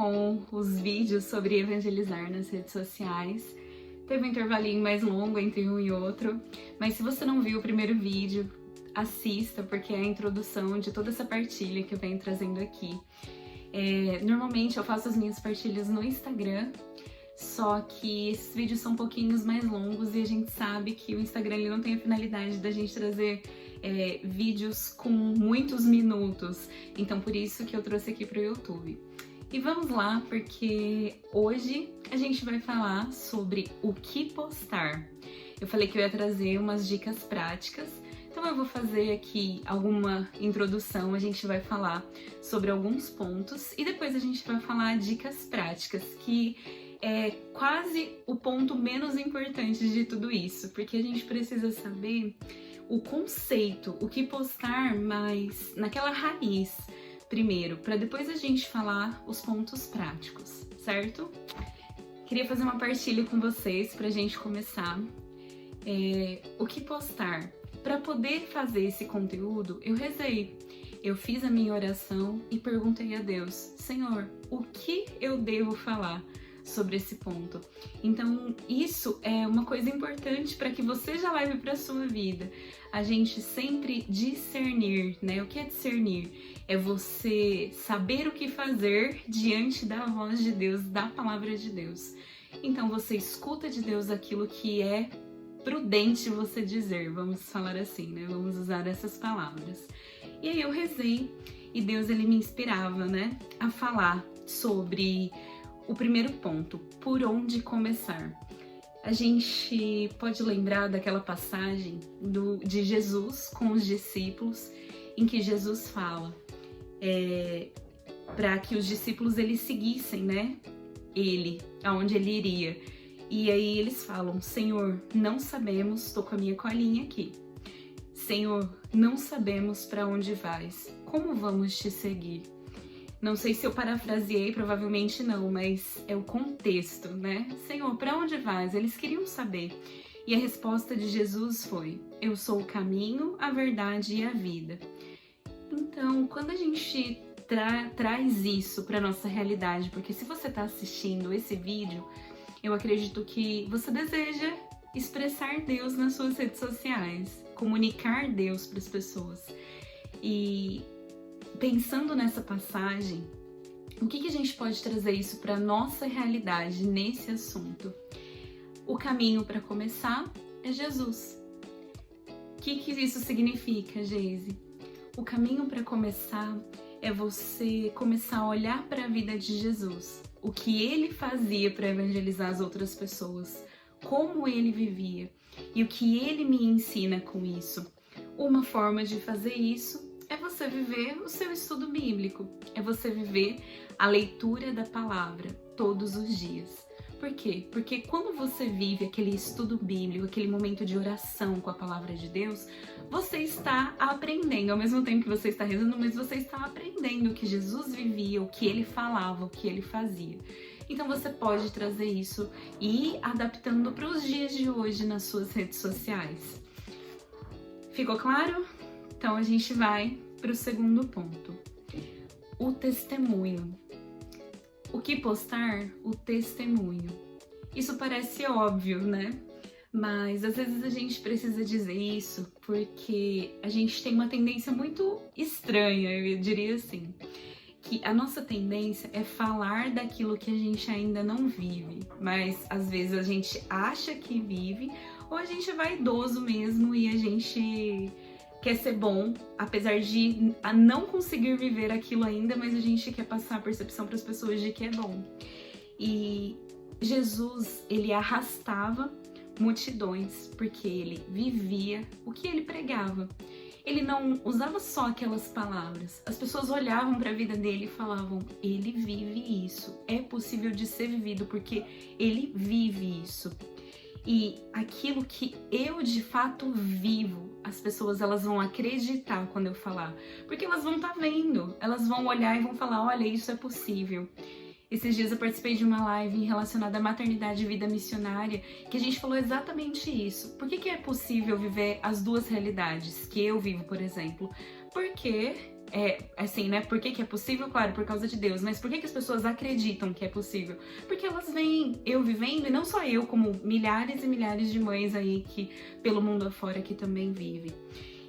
com os vídeos sobre evangelizar nas redes sociais. Teve um intervalinho mais longo entre um e outro, mas se você não viu o primeiro vídeo, assista, porque é a introdução de toda essa partilha que eu venho trazendo aqui. Normalmente eu faço as minhas partilhas no Instagram, só que esses vídeos são um pouquinho mais longos e a gente sabe que o Instagram ele não tem a finalidade da gente trazer vídeos com muitos minutos, então por isso que eu trouxe aqui para o YouTube. E vamos lá, porque hoje a gente vai falar sobre o que postar. Eu falei que eu ia trazer umas dicas práticas, então eu vou fazer aqui alguma introdução, a gente vai falar sobre alguns pontos e depois a gente vai falar dicas práticas, que é quase o ponto menos importante de tudo isso, porque a gente precisa saber o conceito, o que postar, mas naquela raiz primeiro, para depois a gente falar os pontos práticos, certo? Queria fazer uma partilha com vocês para a gente começar. O que postar? Para poder fazer esse conteúdo, eu rezei. Eu fiz a minha oração e perguntei a Deus: Senhor, o que eu devo falar sobre esse ponto? Então, isso é uma coisa importante para que você já leve para sua vida. A gente sempre discernir, né? O que é discernir? É você saber o que fazer diante da voz de Deus, da palavra de Deus. Então, você escuta de Deus aquilo que é prudente você dizer, vamos falar assim, né? Vamos usar essas palavras. E aí eu rezei e Deus ele me inspirava, né? A falar sobre o primeiro ponto, por onde começar. A gente pode lembrar daquela passagem de Jesus com os discípulos, em que Jesus fala para que os discípulos eles seguissem, né? Ele, aonde ele iria. E aí eles falam: Senhor, não sabemos, tô com a minha colinha aqui. Senhor, não sabemos para onde vais. Como vamos te seguir? Não sei se eu parafraseei, provavelmente não, mas é o contexto, né? Senhor, para onde vais? Eles queriam saber. E a resposta de Jesus foi: eu sou o caminho, a verdade e a vida. Então, quando a gente traz isso para nossa realidade, porque se você está assistindo esse vídeo, eu acredito que você deseja expressar Deus nas suas redes sociais, comunicar Deus para as pessoas. E pensando nessa passagem, o que a gente pode trazer isso para a nossa realidade nesse assunto? O caminho para começar é Jesus. O que isso significa, Geise? O caminho para começar é você começar a olhar para a vida de Jesus, o que ele fazia para evangelizar as outras pessoas, como ele vivia e o que ele me ensina com isso. Uma forma de fazer isso é você viver o seu estudo bíblico, é você viver a leitura da palavra todos os dias. Por quê? Porque quando você vive aquele estudo bíblico, aquele momento de oração com a palavra de Deus, você está aprendendo, ao mesmo tempo que você está rezando, mas você está aprendendo o que Jesus vivia, o que ele falava, o que ele fazia. Então você pode trazer isso e ir adaptando para os dias de hoje nas suas redes sociais. Ficou claro? Então a gente vai para o segundo ponto. O testemunho. O que postar? O testemunho. Isso parece óbvio, né? Mas às vezes a gente precisa dizer isso porque a gente tem uma tendência muito estranha, eu diria assim. Que a nossa tendência é falar daquilo que a gente ainda não vive, mas às vezes a gente acha que vive, ou a gente é vaidoso mesmo e a gente quer ser bom, apesar de não conseguir viver aquilo ainda, mas a gente quer passar a percepção para as pessoas de que é bom. E Jesus, ele arrastava multidões, porque ele vivia o que ele pregava. Ele não usava só aquelas palavras. As pessoas olhavam para a vida dele e falavam: ele vive isso, é possível de ser vivido porque ele vive isso. E aquilo que eu de fato vivo, as pessoas elas vão acreditar quando eu falar, porque elas vão estar vendo, elas vão olhar e vão falar: olha, isso é possível. Esses dias eu participei de uma live relacionada à maternidade e vida missionária, que a gente falou exatamente isso. Por que é possível viver as duas realidades que eu vivo, por exemplo? Porque assim, né? Por que que é possível? Claro, por causa de Deus. Mas por que que as pessoas acreditam que é possível? Porque elas veem eu vivendo, e não só eu, como milhares e milhares de mães aí que pelo mundo afora que também vivem.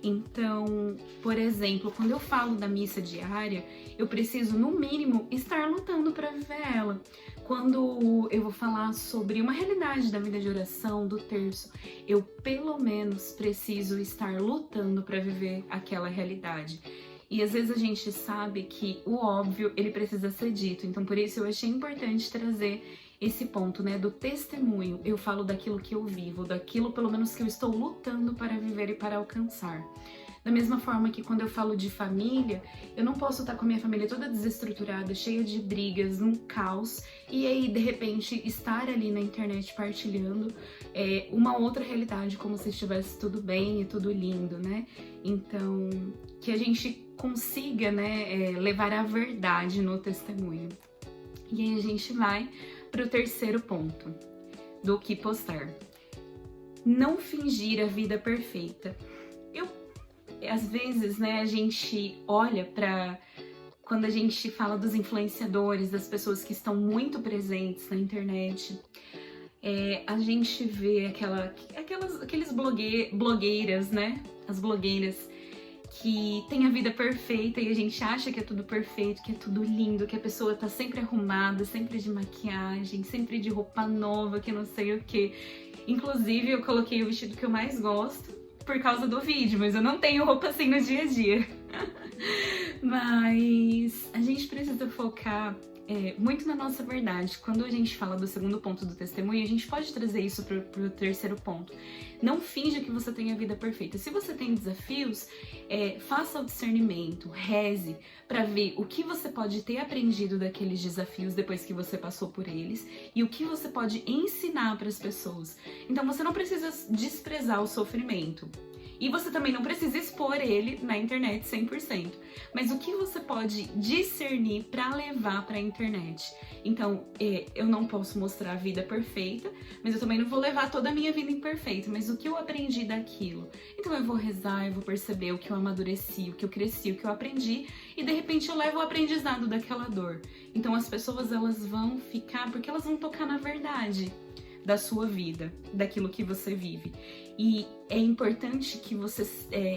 Então, por exemplo, quando eu falo da missa diária, eu preciso, no mínimo, estar lutando para viver ela. Quando eu vou falar sobre uma realidade da vida de oração, do terço, eu pelo menos preciso estar lutando para viver aquela realidade. E às vezes a gente sabe que o óbvio, ele precisa ser dito. Então, por isso eu achei importante trazer esse ponto, né, do testemunho. Eu falo daquilo que eu vivo, daquilo pelo menos que eu estou lutando para viver e para alcançar. Da mesma forma que quando eu falo de família, eu não posso estar com a minha família toda desestruturada, cheia de brigas, um caos, e aí de repente estar ali na internet partilhando uma outra realidade, como se estivesse tudo bem e tudo lindo, né? Então, que a gente consiga, né, levar a verdade no testemunho. E aí a gente vai para o terceiro ponto do que postar. Não fingir a vida perfeita. Às vezes, né, a gente olha para quando a gente fala dos influenciadores, das pessoas que estão muito presentes na internet, a gente vê aqueles blogueiras, né, as blogueiras que tem a vida perfeita e a gente acha que é tudo perfeito, que é tudo lindo, que a pessoa tá sempre arrumada, sempre de maquiagem, sempre de roupa nova, que não sei o que. Inclusive, eu coloquei o vestido que eu mais gosto por causa do vídeo, mas eu não tenho roupa assim no dia a dia. Mas a gente precisa focar muito na nossa verdade. Quando a gente fala do segundo ponto do testemunho, a gente pode trazer isso pro terceiro ponto. Não finja que você tem a vida perfeita. Se você tem desafios, faça o discernimento, reze para ver o que você pode ter aprendido daqueles desafios depois que você passou por eles e o que você pode ensinar para as pessoas. Então você não precisa desprezar o sofrimento. E você também não precisa expor ele na internet 100%. Mas o que você pode discernir para levar para a internet? Então, eu não posso mostrar a vida perfeita, mas eu também não vou levar toda a minha vida imperfeita. Mas o que eu aprendi daquilo? Então eu vou rezar, eu vou perceber o que eu amadureci, o que eu cresci, o que eu aprendi. E de repente eu levo o aprendizado daquela dor. Então as pessoas, elas vão ficar, porque elas vão tocar na verdade da sua vida, daquilo que você vive. E é importante que você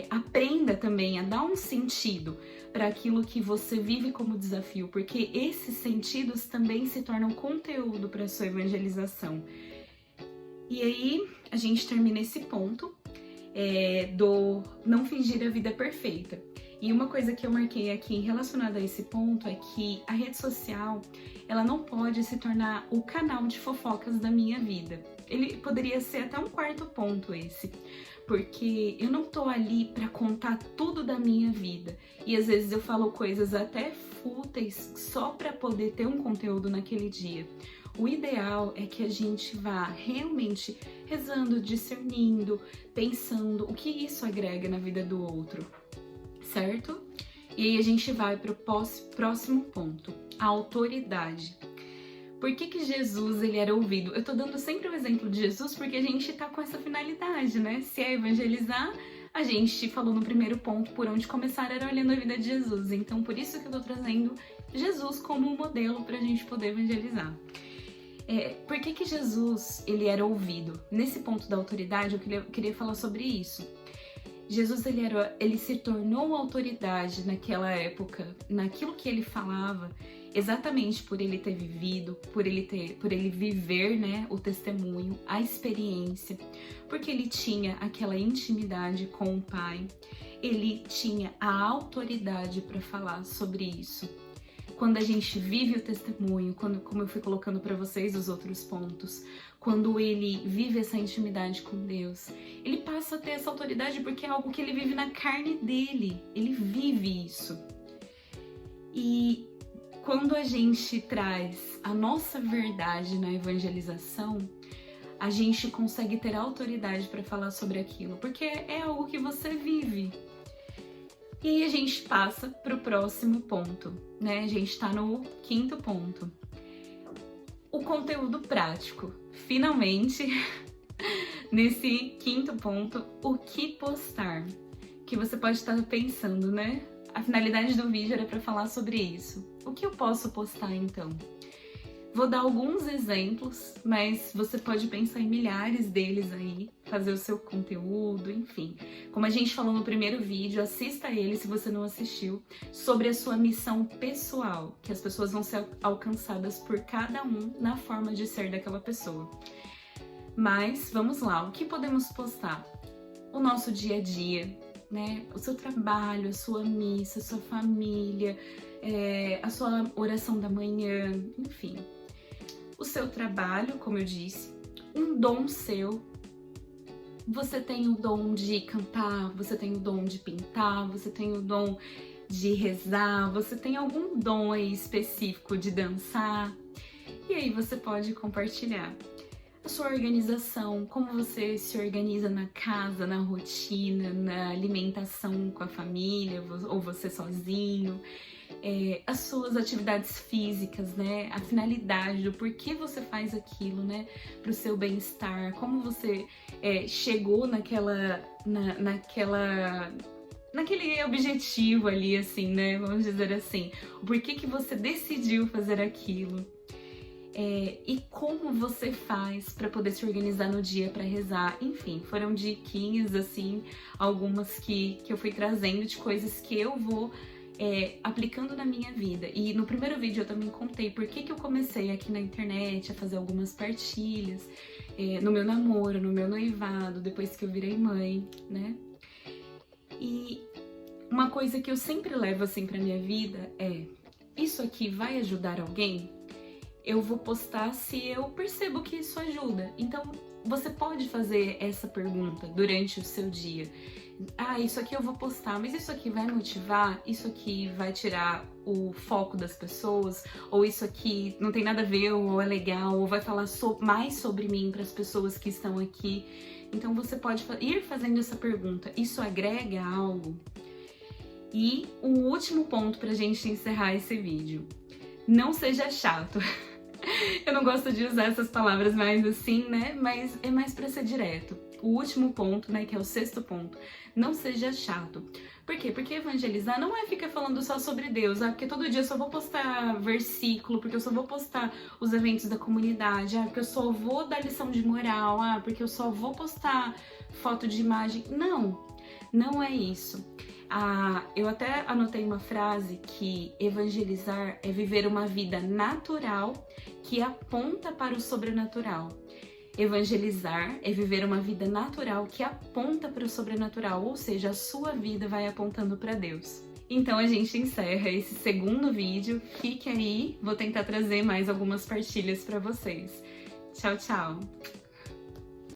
aprenda também a dar um sentido para aquilo que você vive como desafio, porque esses sentidos também se tornam conteúdo para a sua evangelização. E aí a gente termina esse ponto do não fingir a vida perfeita. E uma coisa que eu marquei aqui relacionada a esse ponto é que a rede social, ela não pode se tornar o canal de fofocas da minha vida. Ele poderia ser até um quarto ponto esse, porque eu não tô ali para contar tudo da minha vida. E às vezes eu falo coisas até fúteis só para poder ter um conteúdo naquele dia. O ideal é que a gente vá realmente rezando, discernindo, pensando o que isso agrega na vida do outro. Certo? E aí a gente vai para o próximo ponto, a autoridade. Por que Jesus ele era ouvido? Eu tô dando sempre o exemplo de Jesus porque a gente tá com essa finalidade, né? Se é evangelizar, a gente falou no primeiro ponto por onde começar era olhando a vida de Jesus. Então por isso que eu tô trazendo Jesus como um modelo pra gente poder evangelizar. Por que Jesus ele era ouvido? Nesse ponto da autoridade eu queria falar sobre isso. Jesus ele se tornou autoridade naquela época, naquilo que ele falava, exatamente por ele ter vivido, por ele viver, né, o testemunho, a experiência, porque ele tinha aquela intimidade com o Pai, ele tinha a autoridade para falar sobre isso. Quando a gente vive o testemunho, como eu fui colocando para vocês os outros pontos, quando ele vive essa intimidade com Deus, ele passa a ter essa autoridade porque é algo que ele vive na carne dele, ele vive isso. E quando a gente traz a nossa verdade na evangelização, a gente consegue ter autoridade para falar sobre aquilo, porque é algo que você vive. E aí a gente passa para o próximo ponto, né? A gente está no quinto ponto. O conteúdo prático. Finalmente, nesse quinto ponto, o que postar? Que você pode estar pensando, né? a finalidade do vídeo era para falar sobre isso. O que eu posso postar então? Vou dar alguns exemplos, mas você pode pensar em milhares deles aí, fazer o seu conteúdo, enfim. Como a gente falou no primeiro vídeo, assista ele se você não assistiu, sobre a sua missão pessoal, que as pessoas vão ser alcançadas por cada um na forma de ser daquela pessoa. Mas, vamos lá, o que podemos postar? O nosso dia a dia, né? O seu trabalho, a sua missa, a sua família, a sua oração da manhã, enfim. O seu trabalho, como eu disse, um dom seu. Você tem o dom de cantar, você tem o dom de pintar, você tem o dom de rezar, você tem algum dom aí específico de dançar. E aí você pode compartilhar. A sua organização, como você se organiza na casa, na rotina, na alimentação com a família, ou você sozinho. As suas atividades físicas, né? A finalidade do porquê você faz aquilo, né? Para o seu bem-estar, como você chegou naquele objetivo ali, assim, né? Vamos dizer assim. O porquê que você decidiu fazer aquilo. E como você faz para poder se organizar no dia para rezar. Enfim, foram diquinhas, assim, algumas que eu fui trazendo de coisas que eu vou aplicando na minha vida. E no primeiro vídeo eu também contei por que eu comecei aqui na internet a fazer algumas partilhas no meu namoro, no meu noivado, depois que eu virei mãe, né? E uma coisa que eu sempre levo assim pra minha vida é: isso aqui vai ajudar alguém? Eu vou postar se eu percebo que isso ajuda. Então, você pode fazer essa pergunta durante o seu dia. Ah, isso aqui eu vou postar, mas isso aqui vai motivar? Isso aqui vai tirar o foco das pessoas? Ou isso aqui não tem nada a ver, ou é legal, ou vai falar mais sobre mim para as pessoas que estão aqui? Então, você pode ir fazendo essa pergunta. Isso agrega algo? E o último ponto pra gente encerrar esse vídeo. Não seja chato. Eu não gosto de usar essas palavras mais assim, né? Mas é mais pra ser direto. O último ponto, né, que é o 6º ponto, não seja chato. Por quê? Porque evangelizar não é ficar falando só sobre Deus, porque todo dia eu só vou postar versículo, porque eu só vou postar os eventos da comunidade, porque eu só vou dar lição de moral, porque eu só vou postar foto de imagem. Não é isso. Eu até anotei uma frase que evangelizar é viver uma vida natural que aponta para o sobrenatural. Evangelizar é viver uma vida natural que aponta para o sobrenatural, ou seja, a sua vida vai apontando para Deus. Então a gente encerra esse 2º vídeo. Fique aí, vou tentar trazer mais algumas partilhas para vocês. Tchau, tchau!